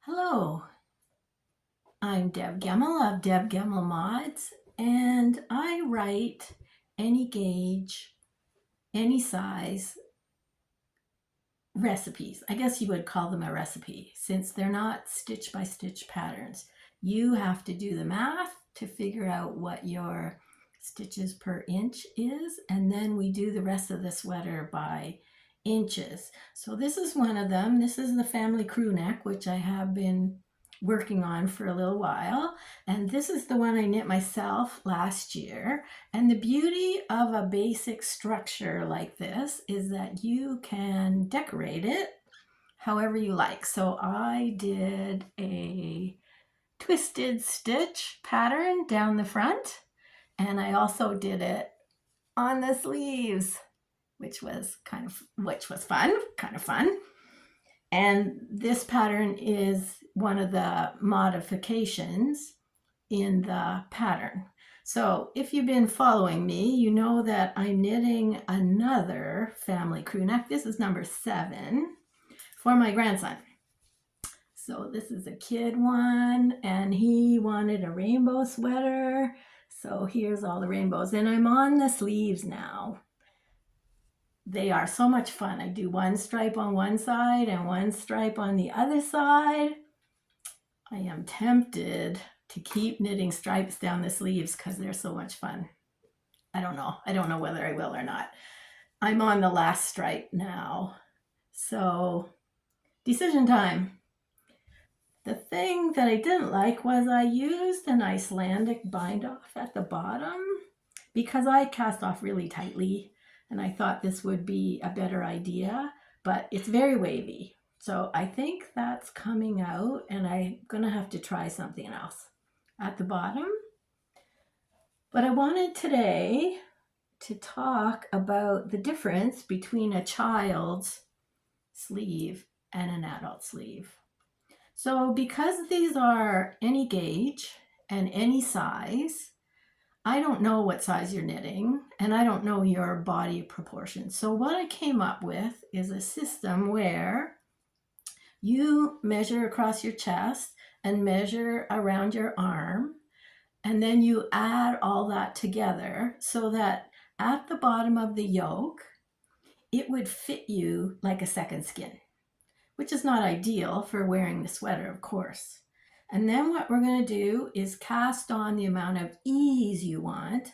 Hello, I'm Deb Gemmel of Deb Gemmel Mods, and I write any gauge, any size recipes. I guess you would call them a recipe since they're not stitch by stitch patterns. You have to do the math to figure out what your stitches per inch is, and then we do the rest of the sweater by inches. So this is one of them. This is the family crew neck, which I have been working on for a little while, and this is the one I knit myself last year. And the beauty of a basic structure like this is that you can decorate it however you like. So I did a twisted stitch pattern down the front, and I also did it on the sleeves, which was fun, kind of fun. And this pattern is one of the modifications in the pattern. So if you've been following me, you know that I'm knitting another family crew neck. This is number 7 for my grandson. So this is a kid one, and he wanted a rainbow sweater. So here's all the rainbows, and I'm on the sleeves now. They are so much fun. I do one stripe on one side and one stripe on the other side. I am tempted to keep knitting stripes down the sleeves because they're so much fun. I don't know whether I will or not. I'm on the last stripe now. So decision time. The thing that I didn't like was I used an Icelandic bind off at the bottom because I cast off really tightly, and I thought this would be a better idea, but it's very wavy. So I think that's coming out, and I'm gonna have to try something else at the bottom. But I wanted today to talk about the difference between a child's sleeve and an adult sleeve. So because these are any gauge and any size, I don't know what size you're knitting, and I don't know your body proportions. So what I came up with is a system where you measure across your chest and measure around your arm, and then you add all that together so that at the bottom of the yoke, it would fit you like a second skin, which is not ideal for wearing the sweater, of course. And then what we're going to do is cast on the amount of ease you want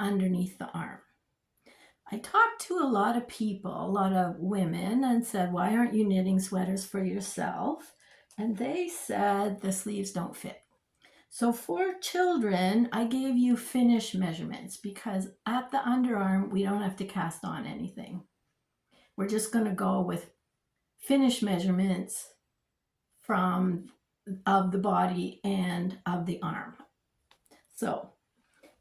underneath the arm. I talked to a lot of people, a lot of women, and said, why aren't you knitting sweaters for yourself? And they said the sleeves don't fit. So for children, I gave you finish measurements because at the underarm, we don't have to cast on anything. We're just going to go with finish measurements of the body and of the arm. So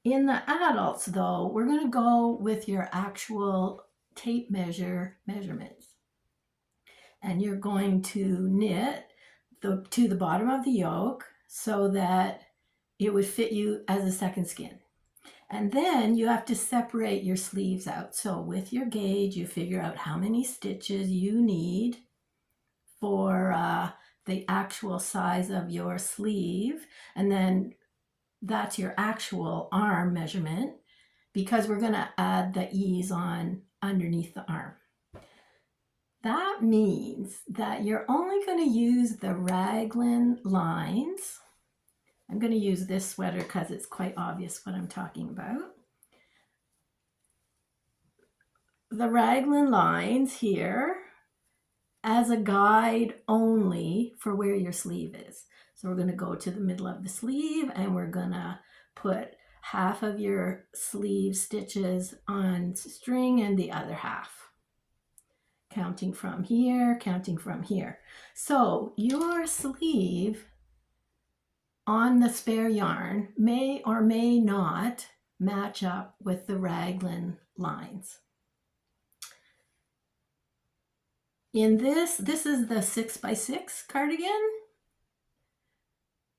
in the adults, though, we're going to go with your actual tape measurements. And you're going to knit to the bottom of the yoke so that it would fit you as a second skin. And then you have to separate your sleeves out. So with your gauge, you figure out how many stitches you need for the actual size of your sleeve. And then that's your actual arm measurement because we're going to add the ease on underneath the arm. That means that you're only going to use the raglan lines. I'm going to use this sweater because it's quite obvious what I'm talking about. The raglan lines here as a guide only for where your sleeve is. So we're going to go to the middle of the sleeve and we're going to put half of your sleeve stitches on string and the other half. Counting from here, counting from here. So your sleeve on the spare yarn may or may not match up with the raglan lines. In this is the 6x6 cardigan,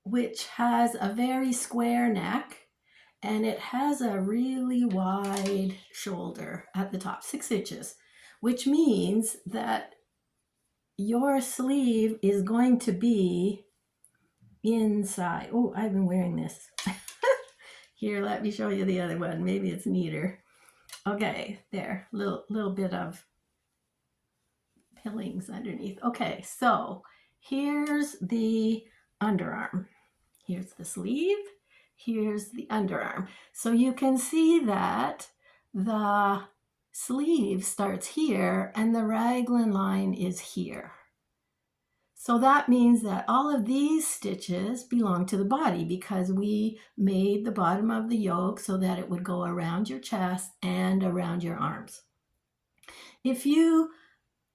which has a very square neck, and it has a really wide shoulder at the top, 6 inches, which means that your sleeve is going to be inside. Oh, I've been wearing this. Here, let me show you the other one. Maybe it's neater. Okay, there, little bit of pillings underneath. Okay, so here's the underarm. Here's the sleeve. Here's the underarm. So you can see that the sleeve starts here and the raglan line is here. So that means that all of these stitches belong to the body because we made the bottom of the yoke so that it would go around your chest and around your arms. If you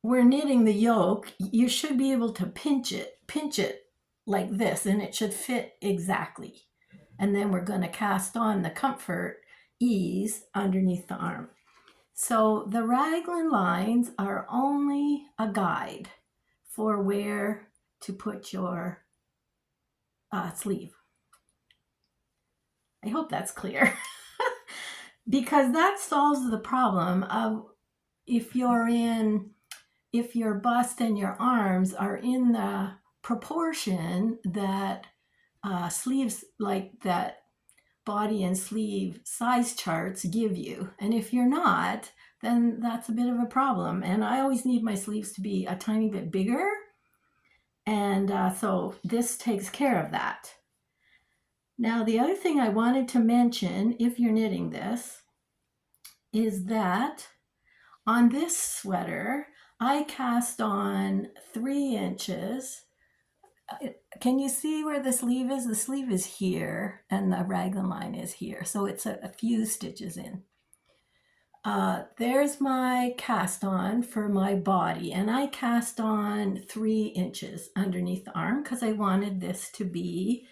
were knitting the yoke, you should be able to pinch it like this, and it should fit exactly. And then we're going to cast on the comfort ease underneath the arm. So the raglan lines are only a guide for where to put your sleeve. I hope that's clear. Because that solves the problem of if your bust and your arms are in the proportion that sleeves, like that body and sleeve size charts give you. And if you're not, then that's a bit of a problem. And I always need my sleeves to be a tiny bit bigger. And so this takes care of that. Now, the other thing I wanted to mention, if you're knitting this, is that on this sweater, I cast on 3 inches. Can you see where the sleeve is? The sleeve is here and the raglan line is here. So it's a few stitches in. There's my cast on for my body, and I cast on 3 inches underneath the arm because I wanted this to be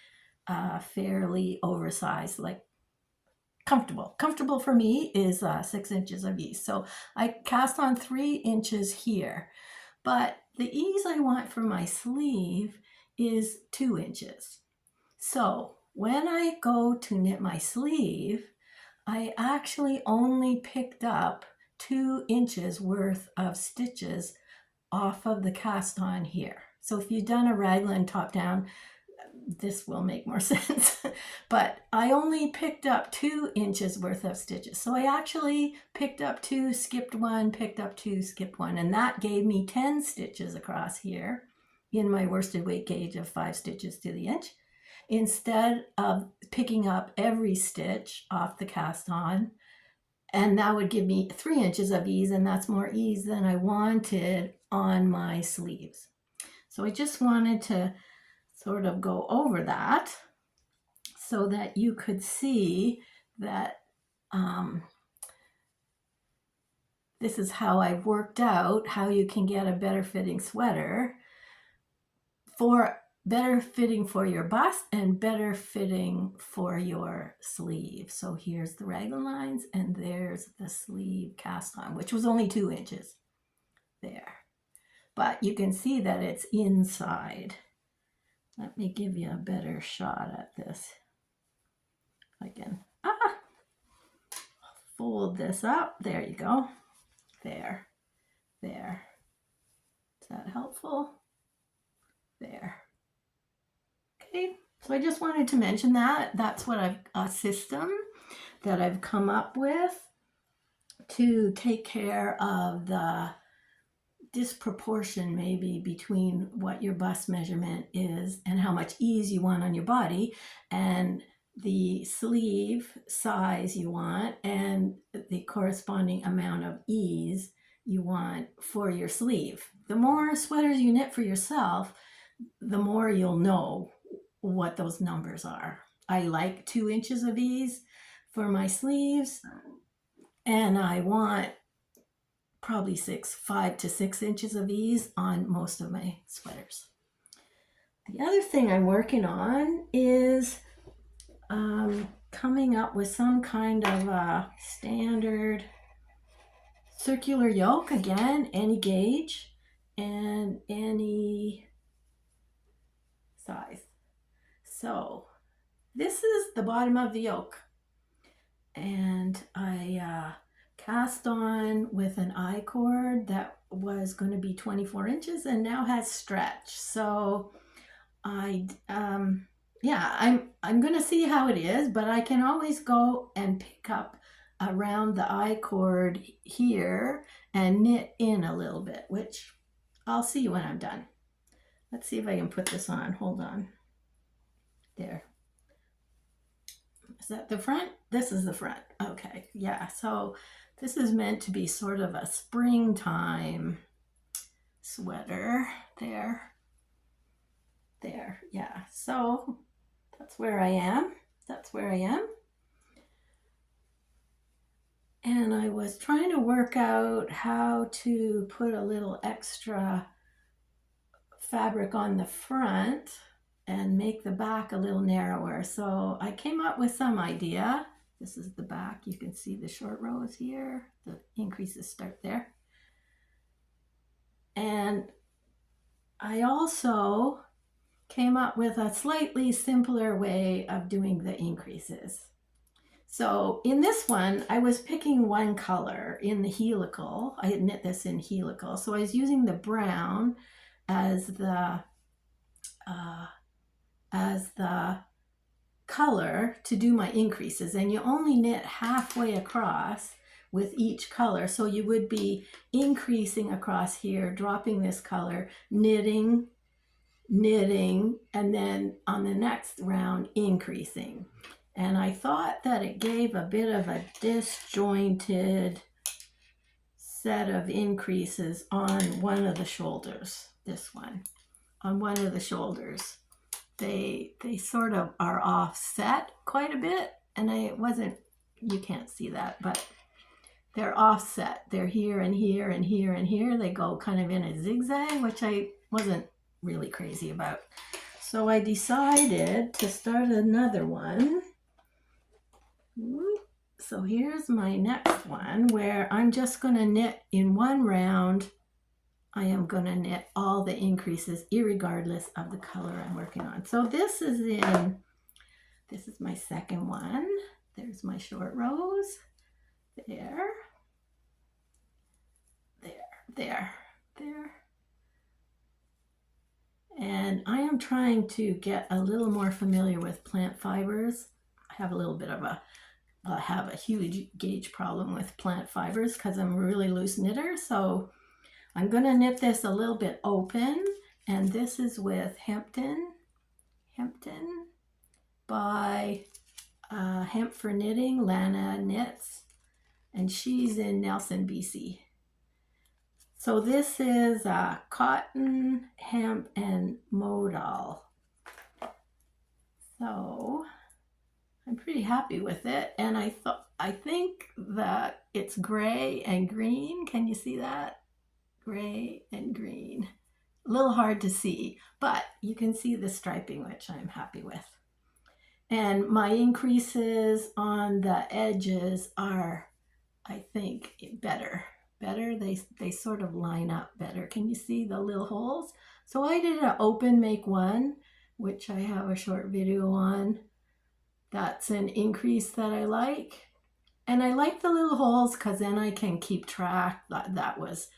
fairly oversized, like comfortable. Comfortable for me is 6 inches of ease. So I cast on 3 inches here, but the ease I want for my sleeve is 2 inches. So when I go to knit my sleeve, I actually only picked up 2 inches worth of stitches off of the cast on here. So if you've done a raglan top down, this will make more sense. But I only picked up 2 inches worth of stitches. So I actually picked up 2, skipped 1, picked up 2, skipped 1, and that gave me 10 stitches across here in my worsted weight gauge of 5 stitches to the inch, instead of picking up every stitch off the cast on. And that would give me 3 inches of ease, and that's more ease than I wanted on my sleeves. So I just wanted to sort of go over that so that you could see that this is how I've worked out how you can get a better fitting sweater, for better fitting for your bust and better fitting for your sleeve. So here's the raglan lines and there's the sleeve cast on, which was only 2 inches there. But you can see that it's inside. Let me give you a better shot at this. I can fold this up. There you go. There. Is that helpful? There. Okay, so I just wanted to mention that. That's what a system that I've come up with to take care of the disproportion maybe between what your bust measurement is and how much ease you want on your body, and the sleeve size you want, and the corresponding amount of ease you want for your sleeve. The more sweaters you knit for yourself, the more you'll know what those numbers are. I like 2 inches of ease for my sleeves, and I want probably 5 to 6 inches of ease on most of my sweaters. The other thing I'm working on is coming up with some kind of a standard circular yoke, again, any gauge and any size. So this is the bottom of the yoke, and I cast on with an I-cord that was going to be 24 inches and now has stretch. So I yeah, I'm going to see how it is, but I can always go and pick up around the I cord here and knit in a little bit, which I'll see when I'm done. Let's see if I can put this on. Hold on. There. Is that the front? This is the front. Okay, yeah. So this is meant to be sort of a springtime sweater. There. There. Yeah. So that's where I am. That's where I am. And I was trying to work out how to put a little extra fabric on the front and make the back a little narrower. So I came up with some idea. This is the back. You can see the short rows here. The increases start there. And I also came up with a slightly simpler way of doing the increases. So in this one, I was picking one color in the helical. I had knit this in helical. So I was using the brown as the color to do my increases, and you only knit halfway across with each color. So you would be increasing across here, dropping this color, knitting, knitting, and then on the next round increasing. And I thought that it gave a bit of a disjointed set of increases on one of the shoulders. This one, on one of the shoulders, they sort of are offset quite a bit, and it wasn't, you can't see that, but they're offset. They're here and here and here and here. They go kind of in a zigzag, which I wasn't really crazy about. So I decided to start another one. So here's my next one where I'm just going to knit in one round. I am going to knit all the increases irregardless of the color I'm working on. So this is my second one. There's my short rows. There, there. And I am trying to get a little more familiar with plant fibers. I have a little bit of I have a huge gauge problem with plant fibers because I'm a really loose knitter. So I'm going to knit this a little bit open, and this is with Hempton by Hemp for Knitting, Lana Knits, and she's in Nelson, BC. So this is cotton, hemp, and modal. So I'm pretty happy with it, and I think that it's gray and green. Can you see that? Gray and green. A little hard to see, but you can see the striping, which I'm happy with. And my increases on the edges are, I think, better. They sort of line up better. Can you see the little holes? So I did an open make one, which I have a short video on. That's an increase that I like. And I like the little holes because then I can keep track. That was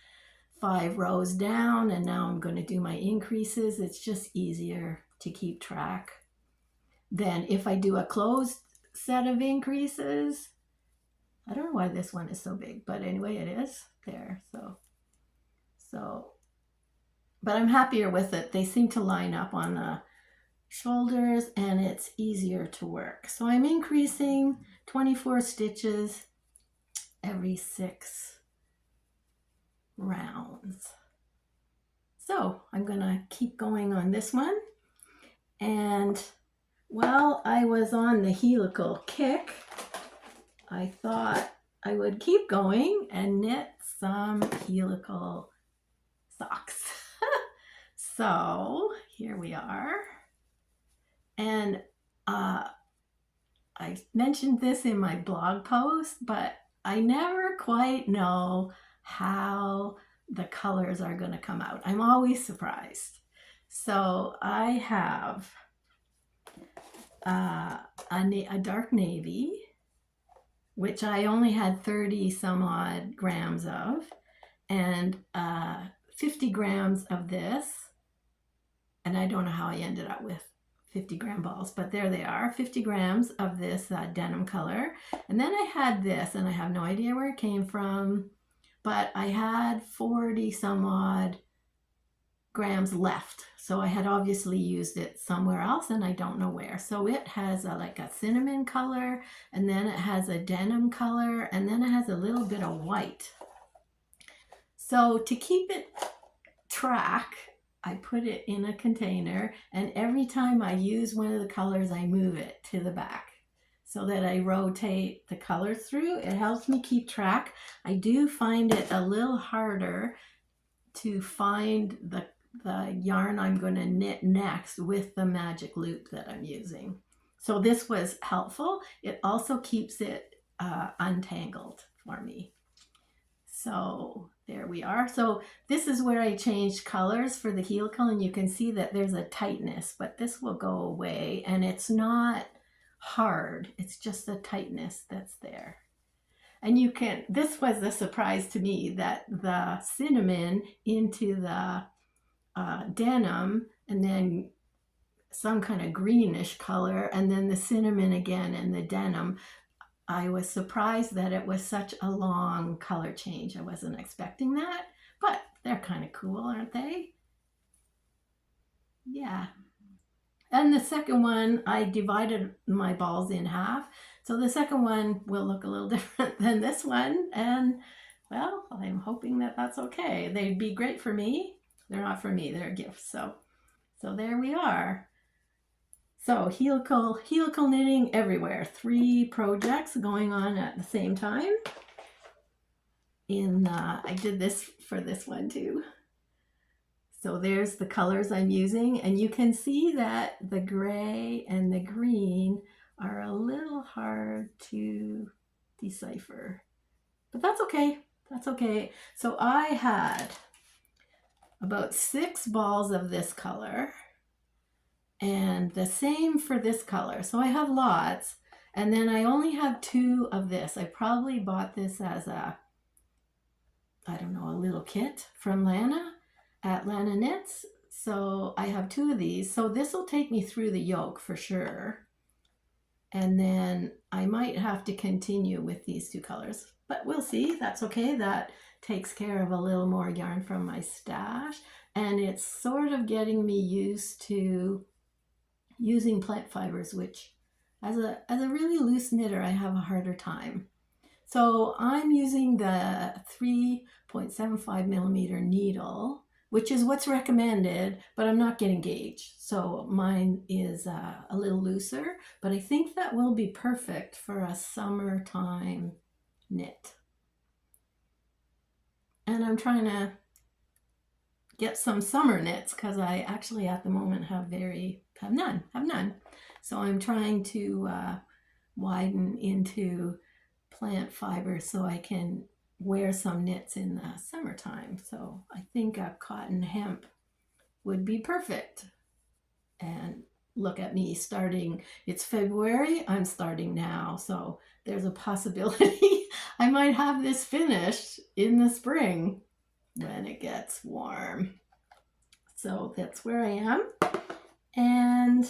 5 rows down, and now I'm going to do my increases. It's just easier to keep track than if I do a closed set of increases. I don't know why this one is so big, but anyway, it is there. So, but I'm happier with it. They seem to line up on the shoulders, and it's easier to work. So I'm increasing 24 stitches every 6 rounds. So I'm gonna keep going on this one. And while I was on the helical kick, I thought I would keep going and knit some helical socks. So here we are. And I mentioned this in my blog post, but I never quite know how the colors are going to come out. I'm always surprised. So I have a dark navy, which I only had 30 some odd grams of, and 50 grams of this. And I don't know how I ended up with 50-gram balls, but there they are, 50 grams of this denim color. And then I had this, and I have no idea where it came from, but I had 40 some odd grams left. So I had obviously used it somewhere else, and I don't know where. So it has like a cinnamon color, and then it has a denim color, and then it has a little bit of white. So to keep it track, I put it in a container, and every time I use one of the colors, I move it to the back so that I rotate the colors through. It helps me keep track. I do find it a little harder to find the yarn I'm going to knit next with the magic loop that I'm using. So this was helpful. It also keeps it untangled for me. So there we are. So this is where I changed colors for the helical, and you can see that there's a tightness, but this will go away, and it's not hard. It's just the tightness that's there. And you can, this was a surprise to me, that the cinnamon into the denim, and then some kind of greenish color, and then the cinnamon again in the denim. I was surprised that it was such a long color change. I wasn't expecting that, but they're kind of cool, aren't they? Yeah. And the second one, I divided my balls in half. So the second one will look a little different than this one. And well, I'm hoping that that's okay. They'd be great for me. They're not for me, they're gifts. So there we are. So helical knitting everywhere. 3 projects going on at the same time. I did this for this one too. So there's the colors I'm using, and you can see that the gray and the green are a little hard to decipher, but that's okay. That's okay. So I had about 6 balls of this color, and the same for this color. So I have lots, and then I only have 2 of this. I probably bought this as a, I don't know, a little kit from Lana at Lana Knits. So I have 2 of these. So this will take me through the yoke for sure. And then I might have to continue with these 2 colors, but we'll see. That's okay. That takes care of a little more yarn from my stash. And it's sort of getting me used to using plant fibers, which as a really loose knitter, I have a harder time. So I'm using the 3.75 millimeter needle, which is what's recommended, but I'm not getting gauge. So mine is a little looser, but I think that will be perfect for a summertime knit. And I'm trying to get some summer knits because I actually at the moment have none. So I'm trying to widen into plant fiber so I can wear some knits in the summertime. So I think a cotton hemp would be perfect. And look at me starting. It's February, I'm starting now. So there's a possibility I might have this finished in the spring when it gets warm. So that's where I am. And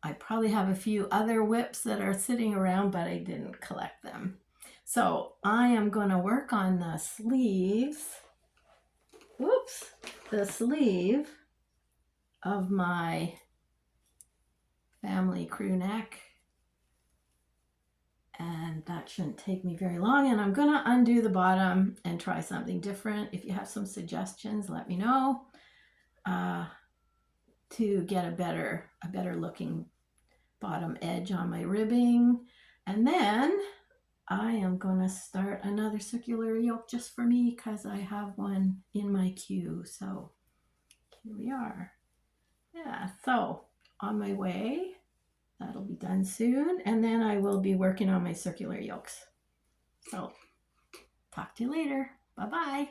I probably have a few other whips that are sitting around, but I didn't collect them. So I am going to work on the sleeves. Whoops, the sleeve of my family crew neck. And that shouldn't take me very long. And I'm going to undo the bottom and try something different. If you have some suggestions, let me know to get a better looking bottom edge on my ribbing. And then I am going to start another circular yoke just for me because I have one in my queue. So here we are. Yeah, so on my way. That'll be done soon. And then I will be working on my circular yokes. So talk to you later. Bye-bye.